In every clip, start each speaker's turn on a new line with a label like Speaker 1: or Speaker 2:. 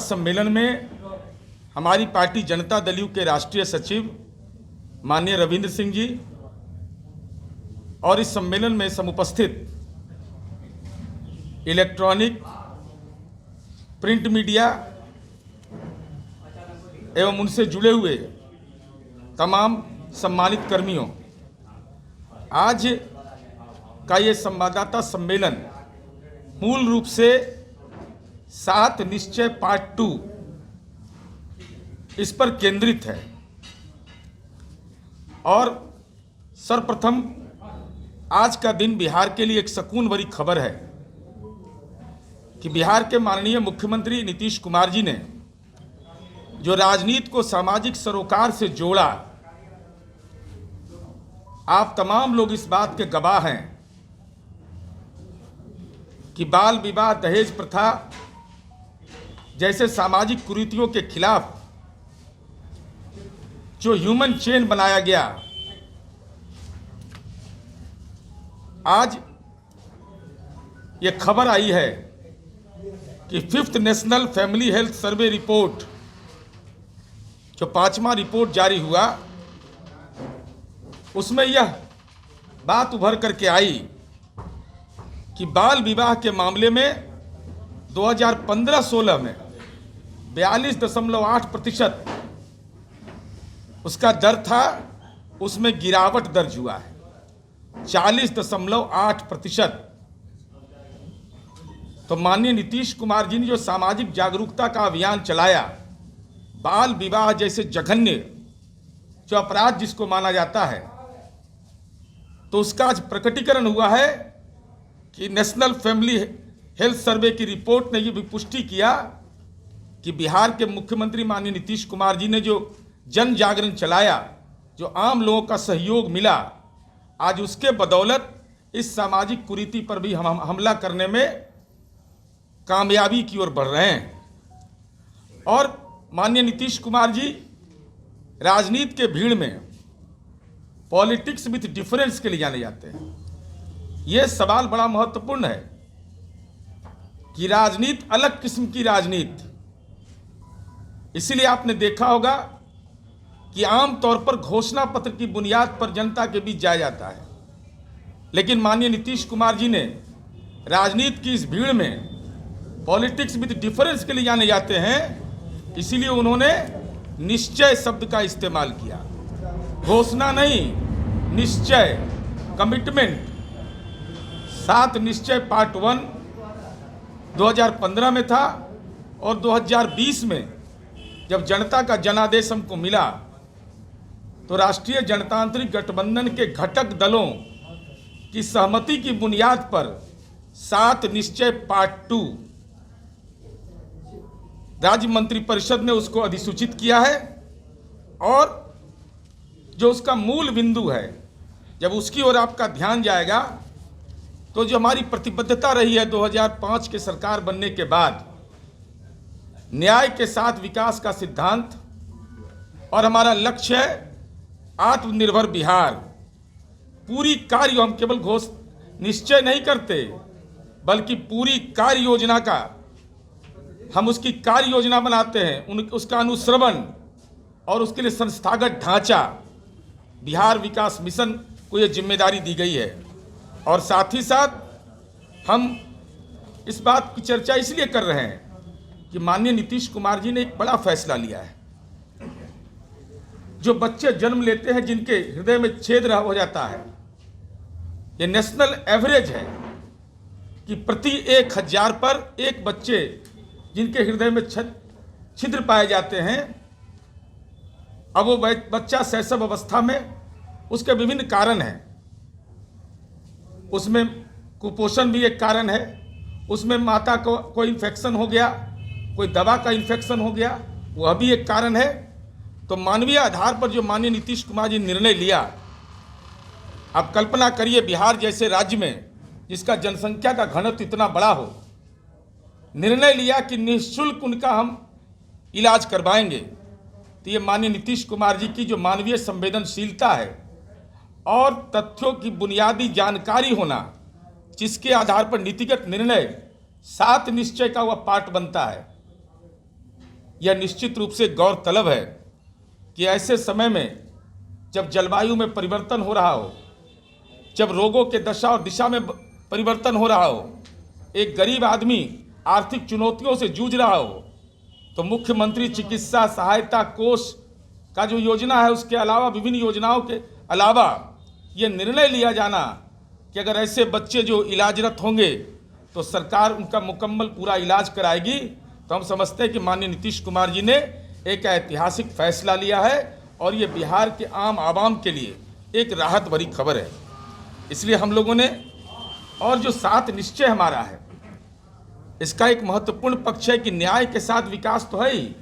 Speaker 1: सम्मेलन में हमारी पार्टी जनता दल यू के राष्ट्रीय सचिव माननीय रविंद्र सिंह जी और इस सम्मेलन में समुपस्थित इलेक्ट्रॉनिक, प्रिंट मीडिया एवं उनसे जुड़े हुए तमाम सम्मानित कर्मियों, आज का ये संवाददाता सम्मेलन मूल रूप से 7 निश्चय पार्ट 2 इस पर केंद्रित है। और सर्वप्रथम आज का दिन बिहार के लिए एक सुकून भरी खबर है कि बिहार के माननीय मुख्यमंत्री नीतीश कुमार जी ने जो राजनीति को सामाजिक सरोकार से जोड़ा, आप तमाम लोग इस बात के गवाह हैं कि बाल विवाह, दहेज प्रथा जैसे सामाजिक कुरीतियों के खिलाफ जो ह्यूमन चेन बनाया गया, आज ये खबर आई है कि 5th national family health survey report, जो 5वां रिपोर्ट जारी हुआ, उसमें यह बात उभर करके आई कि बाल विवाह के मामले में 2015-16 में 42.8% उसका दर था, उसमें गिरावट दर्ज हुआ है 40.8%। तो माननीय नीतीश कुमार जी ने जो सामाजिक जागरूकता का अभियान चलाया, बाल विवाह जैसे जघन्य जो अपराध जिसको माना जाता है, तो उसका आज प्रकटीकरण हुआ है कि नेशनल फैमिली हेल्थ सर्वे की रिपोर्ट ने ये भी पुष्टि किया कि बिहार के मुख्यमंत्री माननीय नीतीश कुमार जी ने जो जन जागरण चलाया, जो आम लोगों का सहयोग मिला, आज उसके बदौलत इस सामाजिक कुरीति पर भी हम हमला करने में कामयाबी की ओर बढ़ रहे हैं। और माननीय नीतीश कुमार जी राजनीति के भीड़ में पॉलिटिक्स विथ डिफरेंस के लिए जाने जाते हैं। यह सवाल बड़ा महत्वपूर्ण है कि राजनीति अलग किस्म की राजनीति, इसीलिए आपने देखा होगा कि आमतौर पर घोषणा पत्र की बुनियाद पर जनता के बीच जाया जाता है, लेकिन माननीय नीतीश कुमार जी ने राजनीति की इस भीड़ में पॉलिटिक्स विद डिफरेंस के लिए जाने जाते हैं, इसीलिए उन्होंने निश्चय शब्द का इस्तेमाल किया। घोषणा नहीं, निश्चय, कमिटमेंट। 7 निश्चय पार्ट 1 2015 में था और 2020 में जब जनता का जनादेश हमको मिला तो राष्ट्रीय जनतांत्रिक गठबंधन के घटक दलों की सहमति की बुनियाद पर 7 निश्चय पार्ट 2 राज्य मंत्रिपरिषद ने उसको अधिसूचित किया है। और जो उसका मूल बिंदु है, जब उसकी ओर आपका ध्यान जाएगा तो जो हमारी प्रतिबद्धता रही है 2005 के सरकार बनने के बाद, न्याय के साथ विकास का सिद्धांत, और हमारा लक्ष्य है आत्मनिर्भर बिहार। पूरी कार्य हम केवल निश्चय नहीं करते, बल्कि पूरी कार्य योजना का हम उसकी कार्य योजना बनाते हैं, उसका अनुश्रवण और उसके लिए संस्थागत ढांचा, बिहार विकास मिशन को ये जिम्मेदारी दी गई है। और साथ ही साथ हम इस बात की चर्चा इसलिए कर रहे हैं कि माननीय नीतीश कुमार जी ने एक बड़ा फैसला लिया है। जो बच्चे जन्म लेते हैं जिनके हृदय में छेद हो जाता है, ये नेशनल एवरेज है कि प्रति 1000 पर एक बच्चे जिनके हृदय में छिद्र पाए जाते हैं। अब वो बच्चा शैशव अवस्था में, उसके विभिन्न कारण हैं, उसमें कुपोषण भी एक कारण है, उसमें माता को कोई इन्फेक्शन हो गया, कोई दवा का इन्फेक्शन हो गया, वह भी एक कारण है। तो मानवीय आधार पर जो माननीय नीतीश कुमार जी ने निर्णय लिया, आप कल्पना करिए बिहार जैसे राज्य में जिसका जनसंख्या का घनत्व इतना बड़ा हो, निर्णय लिया कि निःशुल्क उनका हम इलाज करवाएंगे। तो ये माननीय नीतीश कुमार जी की जो मानवीय संवेदनशीलता है और तथ्यों की बुनियादी जानकारी होना, जिसके आधार पर नीतिगत निर्णय 7 निश्चय का वह पार्ट बनता है। यह निश्चित रूप से गौरतलब है कि ऐसे समय में जब जलवायु में परिवर्तन हो रहा हो, जब रोगों के दशा और दिशा में परिवर्तन हो रहा हो, एक गरीब आदमी आर्थिक चुनौतियों से जूझ रहा हो, तो मुख्यमंत्री चिकित्सा सहायता कोष का जो योजना है, उसके अलावा विभिन्न योजनाओं के अलावा ये निर्णय लिया जाना कि अगर ऐसे बच्चे जो इलाजरत होंगे तो सरकार उनका मुकम्मल पूरा इलाज कराएगी, तो हम समझते हैं कि माननीय नीतीश कुमार जी ने एक ऐतिहासिक फैसला लिया है और ये बिहार के आम आवाम के लिए एक राहत भरी खबर है। इसलिए हम लोगों ने, और जो 7 निश्चय हमारा है, इसका एक महत्वपूर्ण पक्ष है कि न्याय के साथ विकास तो है ही,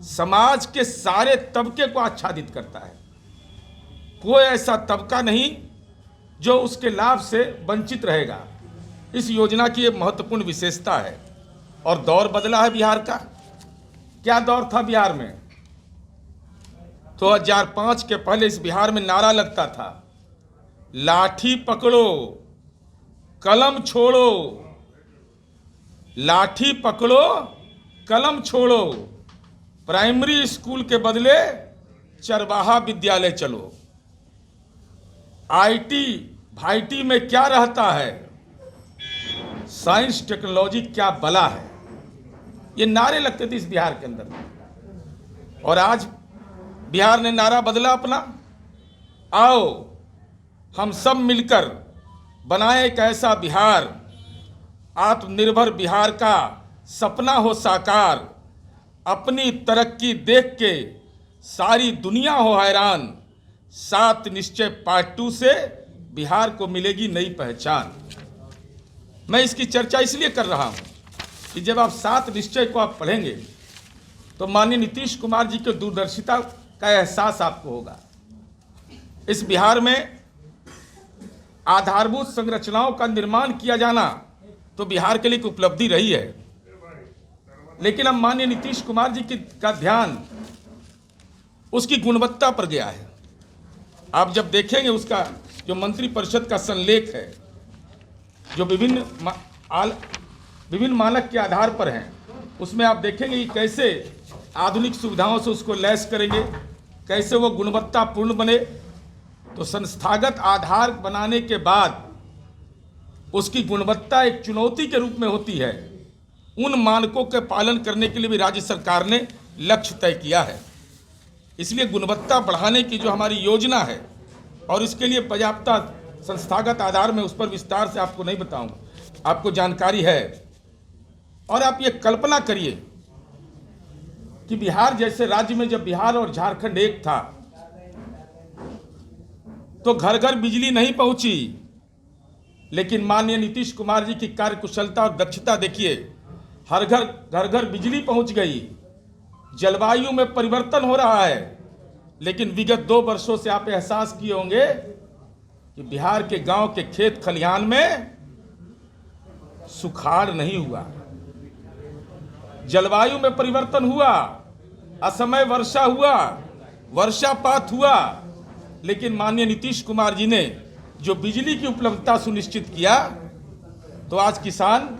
Speaker 1: समाज के सारे तबके को आच्छादित करता है। कोई ऐसा तबका नहीं जो उसके लाभ से वंचित रहेगा। इस योजना की एक महत्वपूर्ण विशेषता है। और दौर बदला है बिहार का। क्या दौर था बिहार में? 2005 के पहले इस बिहार में नारा लगता था, लाठी पकड़ो कलम छोड़ो, लाठी पकड़ो कलम छोड़ो, प्राइमरी स्कूल के बदले चरवाहा विद्यालय चलो, आईटी भाईटी में क्या रहता है, साइंस टेक्नोलॉजी क्या बला है। ये नारे लगते थे इस बिहार के अंदर। और आज बिहार ने नारा बदला अपना, आओ हम सब मिलकर बनाए एक ऐसा बिहार, आत्मनिर्भर बिहार का सपना हो साकार, अपनी तरक्की देख के सारी दुनिया हो हैरान, 7 निश्चय पार्ट 2 से बिहार को मिलेगी नई पहचान। मैं इसकी चर्चा इसलिए कर रहा हूं कि जब आप 7 निश्चय को आप पढ़ेंगे तो माननीय नीतीश कुमार जी की दूरदर्शिता का एहसास आपको होगा। इस बिहार में आधारभूत संरचनाओं का निर्माण किया जाना तो बिहार के लिए एक उपलब्धि रही है, लेकिन अब माननीय नीतीश कुमार जी का ध्यान उसकी गुणवत्ता पर गया है। आप जब देखेंगे उसका जो मंत्रिपरिषद का संलेख है, जो विभिन्न मानक के आधार पर हैं, उसमें आप देखेंगे कि कैसे आधुनिक सुविधाओं से उसको लैस करेंगे, कैसे वो गुणवत्तापूर्ण बने। तो संस्थागत आधार बनाने के बाद उसकी गुणवत्ता एक चुनौती के रूप में होती है। उन मानकों के पालन करने के लिए भी राज्य सरकार ने लक्ष्य तय किया है। इसलिए गुणवत्ता बढ़ाने की जो हमारी योजना है, और इसके लिए पर्याप्त संस्थागत आधार में उस पर विस्तार से आपको नहीं बताऊंगा, आपको जानकारी है। और आप ये कल्पना करिए कि बिहार जैसे राज्य में जब बिहार और झारखंड एक था तो घर घर बिजली नहीं पहुंची, लेकिन माननीय नीतीश कुमार जी की कार्यकुशलता और दक्षता देखिए, हर घर बिजली पहुंच गई। जलवायु में परिवर्तन हो रहा है, लेकिन विगत 2 वर्षों से आप एहसास किए होंगे कि बिहार के गांव के खेत खलिहान में सुखाड़ नहीं हुआ। जलवायु में परिवर्तन हुआ, असमय वर्षा हुआ, वर्षापात हुआ, लेकिन माननीय नीतीश कुमार जी ने जो बिजली की उपलब्धता सुनिश्चित किया, तो आज किसान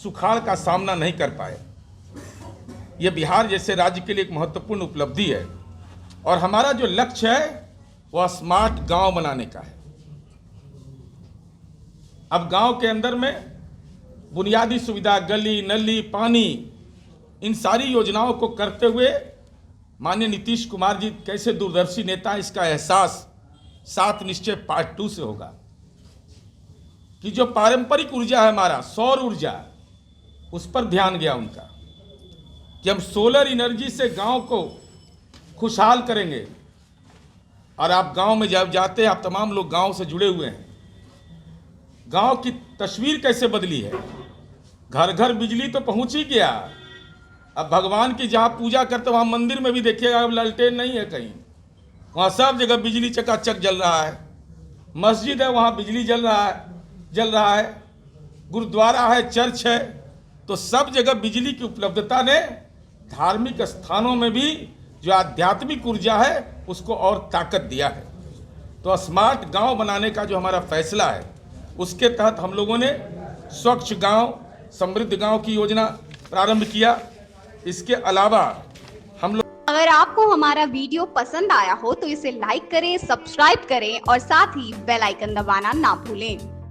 Speaker 1: सुखाड़ का सामना नहीं कर पाए। यह बिहार जैसे राज्य के लिए एक महत्वपूर्ण उपलब्धि है। और हमारा जो लक्ष्य है वह स्मार्ट गांव बनाने का है। अब गांव के अंदर में बुनियादी सुविधा, गली नली, पानी, इन सारी योजनाओं को करते हुए माननीय नीतीश कुमार जी कैसे दूरदर्शी नेता, इसका एहसास 7 निश्चय पार्ट 2 से होगा। कि जो पारंपरिक ऊर्जा है हमारा, सौर ऊर्जा, उस पर ध्यान गया उनका कि हम सोलर एनर्जी से गांव को खुशहाल करेंगे। और आप गांव में जब जाते हैं, आप तमाम लोग गांव से जुड़े हुए हैं, गांव की तस्वीर कैसे बदली है। घर घर बिजली तो पहुंच ही गया। अब भगवान की जहां पूजा करते वहां मंदिर में भी देखिएगा, अब लालटेन नहीं है कहीं, वहां सब जगह बिजली चकाचक जल रहा है। मस्जिद है वहां बिजली जल रहा है, गुरुद्वारा है, चर्च है, तो सब जगह बिजली की उपलब्धता ने धार्मिक स्थानों में भी जो आध्यात्मिक ऊर्जा है उसको और ताकत दिया है। तो स्मार्ट गांव बनाने का जो हमारा फैसला है, उसके तहत हम लोगों ने स्वच्छ गांव, समृद्ध गांव की योजना प्रारंभ किया। इसके अलावा
Speaker 2: अगर आपको हमारा वीडियो पसंद आया हो तो इसे लाइक करें, सब्सक्राइब करें और साथ ही बेल आइकन दबाना ना भूलें।